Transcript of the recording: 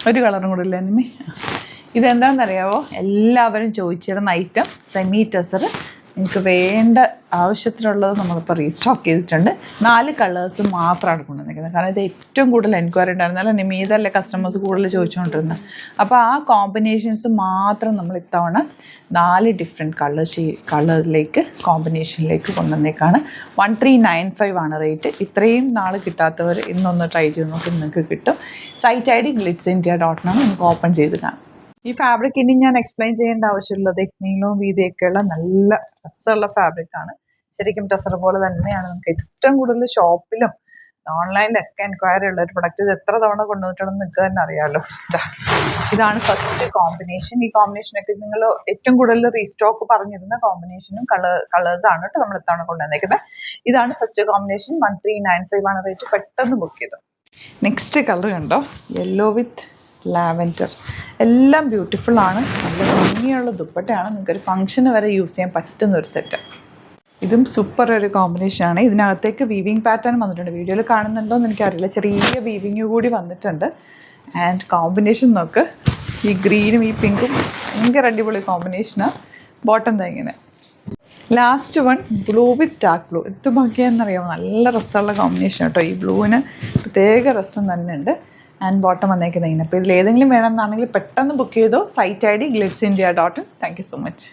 ഒരു കളറും കൂടെ ഇല്ല അനിമി. ഇതെന്താണെന്നറിയാമോ, എല്ലാവരും ചോദിച്ചിരുന്ന ഐറ്റം സെമി ടെസർ. നിങ്ങൾക്ക് വേണ്ട ആവശ്യത്തിനുള്ളത് നമ്മളിപ്പോൾ റീസ്റ്റോക്ക് ചെയ്തിട്ടുണ്ട്. 4 കളേഴ്സ് മാത്രമാണ് കൊണ്ടുവന്നിരിക്കുന്നത്. കാരണം ഇത് ഏറ്റവും കൂടുതൽ എൻക്വയറി ഉണ്ടായിരുന്നല്ലോ, നിമീതല്ലേ കസ്റ്റമേഴ്സ് കൂടുതൽ ചോദിച്ചുകൊണ്ടിരുന്നത്. അപ്പോൾ ആ കോമ്പിനേഷൻസ് മാത്രം നമ്മൾ ഇത്തവണ 4 ഡിഫറെൻറ്റ് കളറിലേക്ക് കോമ്പിനേഷനിലേക്ക് കൊണ്ടുവന്നേക്കാണ്. 1395 ആണ് റേറ്റ്. ഇത്രയും നാൾ കിട്ടാത്തവർ ഇന്നൊന്ന് ട്രൈ ചെയ്ത് നോക്കി, നിങ്ങൾക്ക് കിട്ടും. സൈറ്റ് ID glitzindia.com നിങ്ങൾക്ക് ഓപ്പൺ ചെയ്ത് കാണാം. ഈ ഫാബ്രിക് ഇനി ഞാൻ എക്സ്പ്ലെയിൻ ചെയ്യേണ്ട ആവശ്യമുള്ളത് നീളവും വീതിയൊക്കെയുള്ള നല്ല രസമുള്ള ഫാബ്രിക്കാണ്. ശരിക്കും ടെസർ പോലെ തന്നെയാണ്. നമുക്ക് ഏറ്റവും കൂടുതൽ ഷോപ്പിലും ഓൺലൈനിലൊക്കെ എൻക്വയറി ഉള്ള ഒരു പ്രൊഡക്റ്റ്. ഇത് എത്ര തവണ കൊണ്ടുവന്നിട്ടുണ്ടെന്ന് നിങ്ങൾക്ക് തന്നെ അറിയാമല്ലോ. ഇതാണ് ഫസ്റ്റ് കോമ്പിനേഷൻ. ഈ കോമ്പിനേഷനൊക്കെ നിങ്ങൾ ഏറ്റവും കൂടുതൽ റീസ്റ്റോക്ക് പറഞ്ഞിരുന്ന കോമ്പിനേഷനും കളേഴ്സാണ് കേട്ടോ നമ്മൾ ഇത്തവണ കൊണ്ടുവന്നേക്കുന്നത്. ഇതാണ് ഫസ്റ്റ് കോമ്പിനേഷൻ. 1395 ആണ് റേറ്റ്. പെട്ടെന്ന് ബുക്ക് ചെയ്തു. നെക്സ്റ്റ് കളർ കണ്ടോ, യെല്ലോ വിത്ത് ലാവൻഡർ. എല്ലാം ബ്യൂട്ടിഫുൾ ആണ്. നല്ല ഭംഗിയുള്ള ദുപ്പട്ടയാണ്. നിങ്ങൾക്കൊരു ഫംഗ്ഷന് വരെ യൂസ് ചെയ്യാൻ പറ്റുന്ന ഒരു സെറ്റ്. ഇതും സൂപ്പർ ഒരു കോമ്പിനേഷനാണ്. ഇതിനകത്തേക്ക് വീവിങ് പാറ്റേൺ വന്നിട്ടുണ്ട്. വീഡിയോയിൽ കാണുന്നുണ്ടോ എന്ന് എനിക്കറിയില്ല. ചെറിയ വീവിങ് കൂടി വന്നിട്ടുണ്ട്. ആൻഡ് കോമ്പിനേഷൻ നോക്ക്, ഈ ഗ്രീനും ഈ പിങ്കും ഭയങ്കര അടിപൊളി കോമ്പിനേഷനാണ്. ബോട്ടം എന്താ ഇങ്ങനെ. ലാസ്റ്റ് വൺ ബ്ലൂ വിത്ത് ഡാർക്ക് ബ്ലൂ. എന്ത് ഭംഗിയാണെന്നറിയാമോ, നല്ല രസമുള്ള കോമ്പിനേഷൻ കേട്ടോ. ഈ ബ്ലൂവിന് പ്രത്യേക രസം തന്നെ ഉണ്ട്. ആൻഡ് ബോട്ടം വന്നേക്കുന്നത് ഇങ്ങനെ. അപ്പോൾ ഇതിൽ ഏതെങ്കിലും വേണമെന്നാണെങ്കിൽ പെട്ടെന്ന് ബുക്ക് ചെയ്തോ. Site ID glitzindia.in. Thank you so much.